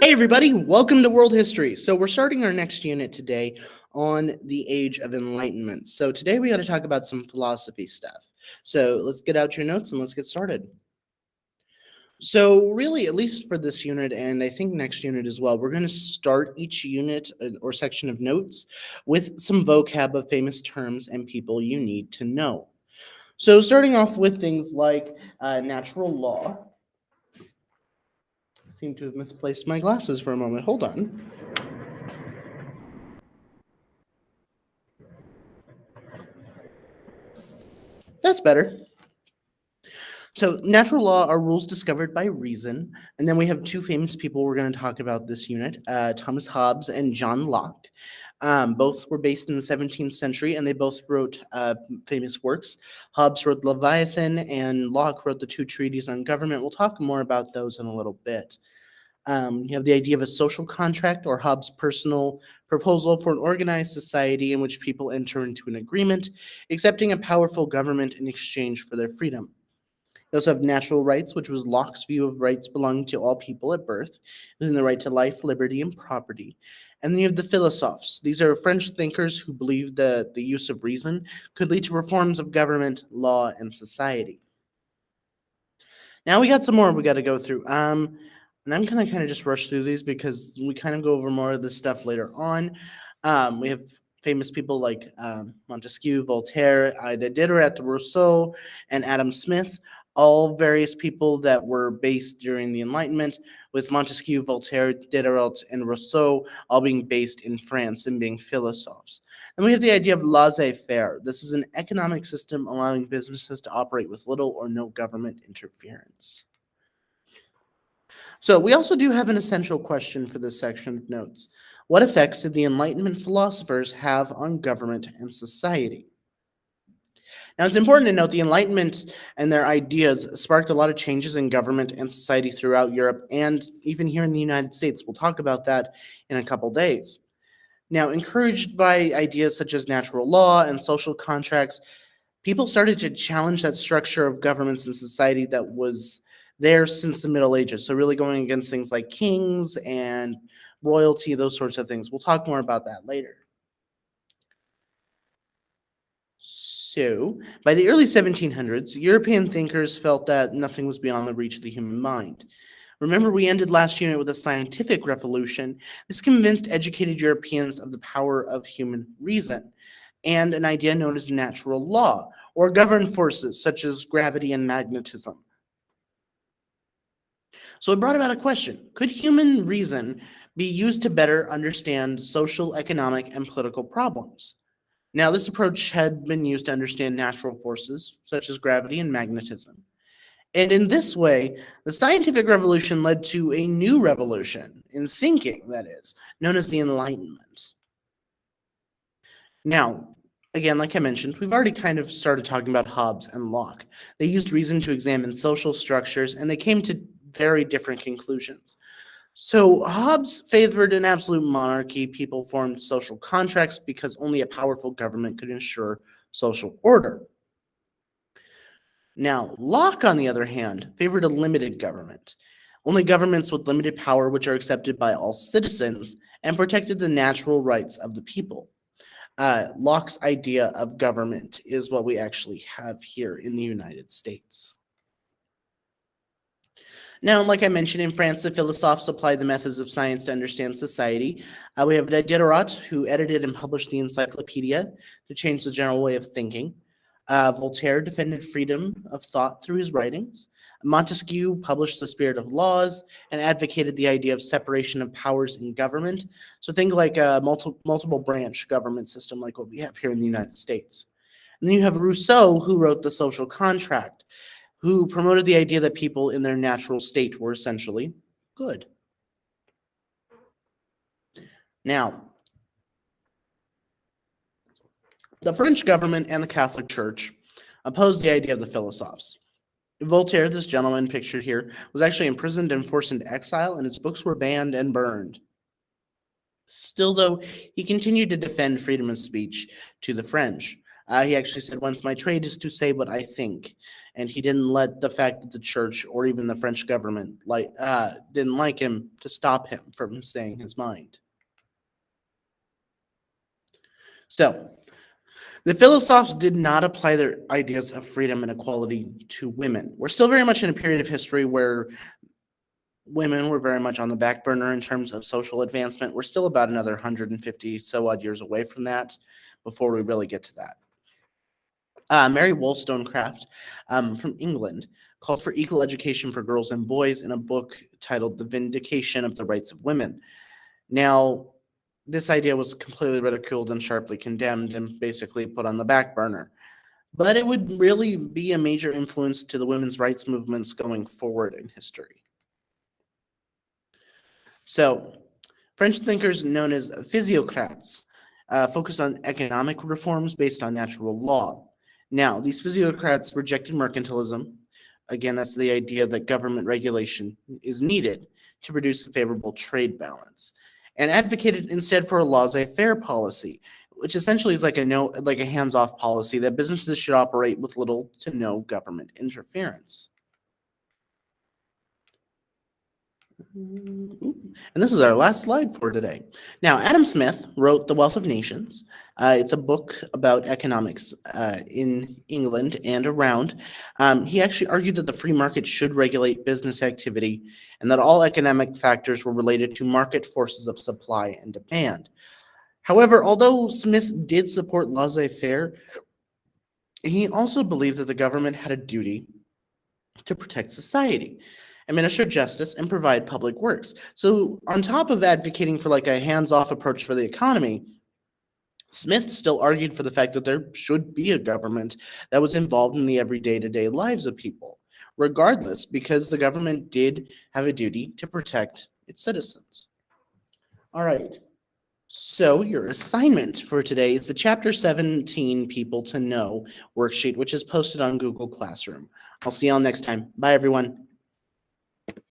Hey everybody, welcome to World History. So we're starting our next unit today on the Age of Enlightenment. So today we got to talk about some philosophy stuff. So let's get out your notes and let's get started. So really, at least for this unit, and I think next unit as well, we're going to start each unit or section of notes with some vocab of famous terms and people you need to know. So starting off with things like natural law. I seem to have misplaced my glasses for a moment. Hold on. That's better. So, natural law are rules discovered by reason. And then we have two famous people we're going to talk about this unit, Thomas Hobbes and John Locke. Both were based in the 17th century, and they both wrote famous works. Hobbes wrote Leviathan, and Locke wrote the two treatises on government. We'll talk more about those in a little bit. You have the idea of a social contract, or Hobbes' personal proposal for an organized society in which people enter into an agreement, accepting a powerful government in exchange for their freedom. You also have natural rights, which was Locke's view of rights belonging to all people at birth, including the right to life, liberty, and property. And then you have the Philosophes. These are French thinkers who believed that the use of reason could lead to reforms of government, law, and society. Now we got some more we got to go through. And I'm going to kind of just rush through these because we kind of go over more of this stuff later on. We have famous people like Montesquieu, Voltaire, Diderot, Rousseau, and Adam Smith, all various people that were based during the Enlightenment, with Montesquieu, Voltaire, Diderot, and Rousseau all being based in France and being philosophes. And we have the idea of laissez-faire. This is an economic system allowing businesses to operate with little or no government interference. So we also do have an essential question for this section of notes. What effects did the Enlightenment philosophers have on government and society? Now, it's important to note the Enlightenment and their ideas sparked a lot of changes in government and society throughout Europe and even here in the United States. We'll talk about that in a couple days. Now, encouraged by ideas such as natural law and social contracts, people started to challenge that structure of governments and society that was there since the Middle Ages. So, really going against things like kings and royalty, those sorts of things. We'll talk more about that later. So, by the early 1700s, European thinkers felt that nothing was beyond the reach of the human mind. Remember, we ended last unit with a scientific revolution. This convinced educated Europeans of the power of human reason and an idea known as natural law, or governed forces such as gravity and magnetism. So it brought about a question. Could human reason be used to better understand social, economic, and political problems? Now, this approach had been used to understand natural forces such as gravity and magnetism. And in this way, the scientific revolution led to a new revolution in thinking, that is, known as the Enlightenment. Now, again, like I mentioned, we've already kind of started talking about Hobbes and Locke. They used reason to examine social structures, and they came to very different conclusions. So Hobbes favored an absolute monarchy. People formed social contracts because only a powerful government could ensure social order. Now, Locke, on the other hand, favored a limited government. Only governments with limited power which are accepted by all citizens and protected the natural rights of the people. Locke's idea of government is what we actually have here in the United States. Now, like I mentioned, in France, the Philosophes applied the methods of science to understand society. We have Diderot, who edited and published the Encyclopedia to change the general way of thinking. Voltaire defended freedom of thought through his writings. Montesquieu published The Spirit of Laws and advocated the idea of separation of powers in government. So think like a multiple branch government system like what we have here in the United States. And then you have Rousseau, who wrote The Social Contract, who promoted the idea that people in their natural state were essentially good. Now, the French government and the Catholic Church opposed the idea of the Philosophes. Voltaire, this gentleman pictured here, was actually imprisoned and forced into exile, and his books were banned and burned. Still, though, he continued to defend freedom of speech to the French. He actually said, once my trade is to say what I think. And he didn't let the fact that the church or even the French government didn't like him to stop him from saying his mind. So, the Philosophes did not apply their ideas of freedom and equality to women. We're still very much in a period of history where women were very much on the back burner in terms of social advancement. We're still about another 150 so odd years away from that before we really get to that. Mary Wollstonecraft from England called for equal education for girls and boys in a book titled The Vindication of the Rights of Women. Now, this idea was completely ridiculed and sharply condemned and basically put on the back burner. But it would really be a major influence to the women's rights movements going forward in history. So, French thinkers known as physiocrats focused on economic reforms based on natural law. Now, these physiocrats rejected mercantilism. Again, that's the idea that government regulation is needed to produce a favorable trade balance, and advocated instead for a laissez-faire policy, which essentially is like a hands-off policy that businesses should operate with little to no government interference. And this is our last slide for today. Now, Adam Smith wrote The Wealth of Nations. It's a book about economics in England and around. He actually argued that the free market should regulate business activity and that all economic factors were related to market forces of supply and demand. However, although Smith did support laissez-faire, he also believed that the government had a duty to protect society, administer justice, and provide public works. So, on top of advocating for like a hands-off approach for the economy, Smith still argued for the fact that there should be a government that was involved in the everyday to day lives of people, regardless, because the government did have a duty to protect its citizens. All right. So, your assignment for today is the Chapter 17 People to Know worksheet, which is posted on Google Classroom. I'll see y'all next time. Bye, everyone.